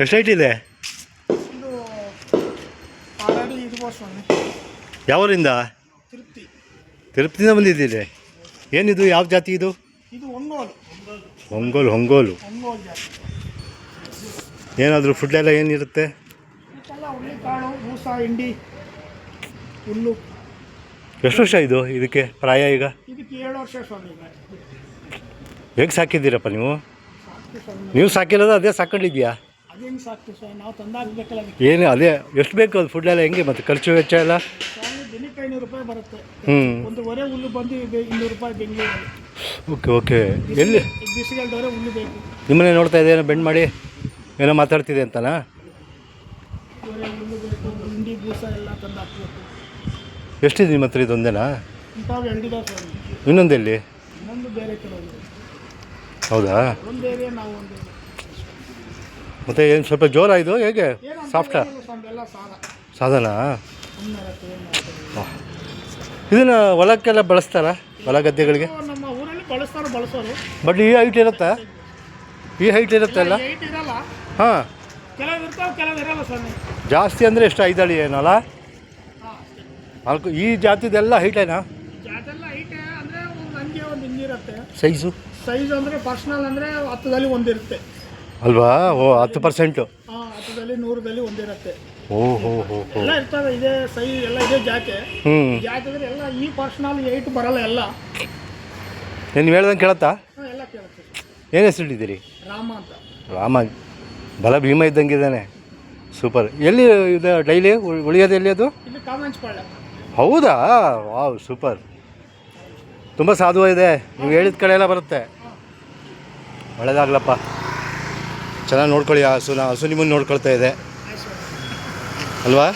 ಎಷ್ಟು ಹೈಟ್ ಇದೆ? ಇದು ಆಲ್ರೆಡಿ ಇರ್ಬೋದು ಸ್ವಾಮಿ. ಯಾವೂರಿಂದ? ತಿರುಪ್ತಿ. ತಿರುಪತಿಯಿಂದ ಬಂದಿದ್ದೀರಿ. ಏನಿದು, ಯಾವ ಜಾತಿ ಇದು? ಇದು ಒಂಗೋಲು. ಒಂಗೋಲು ಜಾತಿ. ಏನಾದರೂ ಫುಡ್ ಎಲ್ಲ ಏನಿರುತ್ತೆ? ಇದಕ್ಕೆಲ್ಲ ಹುಳ್ಳಿಕಾಳು, ಬೂಸ, ಹಿಂಡಿ, ಹುಲ್ಲು. ಎಷ್ಟು ವರ್ಷ ಇದಕ್ಕೆ ಪ್ರಾಯ ಈಗ? ಇದಕ್ಕೆ 7 ವರ್ಷ ಸ್ವಾಮಿ. ಹೇಗೆ ಸಾಕಿದ್ದೀರಪ್ಪ ನೀವು? ಸಾಕ್ತೀವಿ ಸ್ವಾಮಿ. ನೀವು ಸಾಕಿರೋದು ಅದೇ ಸಾಕೊಂಡಿದ್ಯಾ? ಅದೇನು ಸಾಕ್ತೀವಿ ಸ್ವಾಮಿ, ನಾವು ತಂದಾಗಬೇಕಲ್ಲ. ಏನು ಅದೇ ಎಷ್ಟು ಬೇಕು ಅದು ಫುಡ್ ಎಲ್ಲ ಹೆಂಗೆ ಮತ್ತು ಖರ್ಚು ವೆಚ್ಚ ಎಲ್ಲ? ಸ್ವಾಮಿ ದಿನಕ್ಕೆ 500 ರೂಪಾಯಿ ಬರುತ್ತೆ. ಒಂದು ಹೊರೆ ಹುಲ್ಲು ಬಂದು 200 ರೂಪಾಯಿ ಬೆಂಗಳೂರಲ್ಲಿ. ಓಕೆ ಎಲ್ಲಿ? ಬಿಸಿಗೆಲ್ದವರೆ ಹುಲ್ಲು ಬೇಕು. ನಿಮ್ಮನ್ನೇ ನೋಡ್ತಾ ಇದೆ, ಏನೋ ಬೆಂಡ್ ಮಾಡಿ ಏನೋ ಮಾತಾಡ್ತಿದೆ ಅಂತನಾ? ಹೊರೆ ಹುಲ್ಲು ಬೇಕು, ಹಿಂಡಿ ಬೂಸ ಎಲ್ಲ ತಂದು ಹಾಕಬೇಕು. ಎಷ್ಟಿದೆ ನಿಮ್ಮ ಹತ್ರ? ಇದೊಂದೇನಾ? ಇಂಥವು 2 ಇದಾವೆ ಸ್ವಾಮಿ. ಇನ್ನೊಂದೆಲ್ಲಿ? ಇನ್ನೊಂದು ಬೇರೆ ಕಡೆ ಇದೆ. ಹೌದಾ? ಒಂದು ಏರಿಯಾ, ನಾವು ಒಂದು ಏರಿಯಾ. ಮತ್ತು ಏನು ಸ್ವಲ್ಪ ಜೋರ ಇದು ಹೇಗೆ? ಸಾಫ್ಟಾ? ಎಲ್ಲ ಸಾಧನ? ಸುಮ್ಮನೆ ಇದನ್ನು ಹೊಲಕ್ಕೆಲ್ಲ ಬಳಸ್ತಾರಾ? ಹೊಲ ಗದ್ದೆಗಳಿಗೆ ನಮ್ಮ ಊರಲ್ಲಿ ಬಳಸೋರು. ಬಟ್ ಈ ಹೈಟ್ ಇರುತ್ತಾ? ಈ ಹೈಟ್ ಇರುತ್ತಲ್ಲ? ಹೈಟ್ ಇರಲ್ಲ. ಹಾಂ, ಕೆಲವು ಇರ್ತಾವೆ, ಕೆಲವು ಇರಲ್ಲ ಸ್ವಾಮಿ. ಜಾಸ್ತಿ ಅಂದರೆ ಎಷ್ಟು? 5 ಅಡಿ ಏನಲ್ಲ? ಈ ಜಾತಿದೆಲ್ಲ ಹೈಟೇನಾ? ಜಾತೆಲ್ಲ ಹೈಟ್ ಅಂದರೆ ಒಂದು ಹಂಗೆ ಒಂದು ಹಿಂಗಿರುತ್ತೆ. ಸೈಜು ಅಂದರೆ ಪರ್ಸ್ನಲ್ ಅಂದರೆ 10ದಲ್ಲಿ ಒಂದಿರುತ್ತೆ ಅಲ್ವಾ? ಓ 10%. 10ದಲ್ಲಿ 100ದಲ್ಲಿ ಒಂದಿರುತ್ತೆ. ಓಹೋ ಎಲ್ಲ ಇರ್ತವೆ. ಇದೇ ಎಲ್ಲ ಇದೇ ಜಾತಿ. ಜಾತಿದ್ರೆ ಎಲ್ಲ ಈ ಪರ್ಸ್ನಲ್ 8 ಬರಲ್ಲ. ಎಲ್ಲ ನೀವು ಹೇಳ್ದಂಗೆ ಕೇಳತ್ತಾ? ಎಲ್ಲ ಕೇಳುತ್ತೆ. ಏನು ಹೆಸರಿಟ್ಟಿದ್ದೀರಿ? ರಾಮ ಅಂತ. ರಾಮ, ಬಲ ಭೀಮ ಇದ್ದಂಗೆ ಇದ್ದಾನೆ. ಸೂಪರ್. ಎಲ್ಲಿ ಇದು ಡೈಲಿ ಉಳಿಯೋದು? ಎಲ್ಲಿ ಅದು? ಇದು ಕಾಮಂಚಪಾಳ್ಯ. ಹೌದಾ? Wow, super. ತುಂಬ ಸಾಧು ಇದೆ. ನೀವು ಹೇಳಿದ ಕಡೆ ಎಲ್ಲ ಬರುತ್ತೆ. ಒಳ್ಳೆಯದಾಗ್ಲಪ್ಪ. ಚೆನ್ನಾಗಿ ನೋಡ್ಕೊಳ್ಳಿ. ಹಸು ನಿಮ್ಮನ್ನು ನೋಡ್ಕೊಳ್ತಾ ಇದೆ ಅಲ್ವಾ?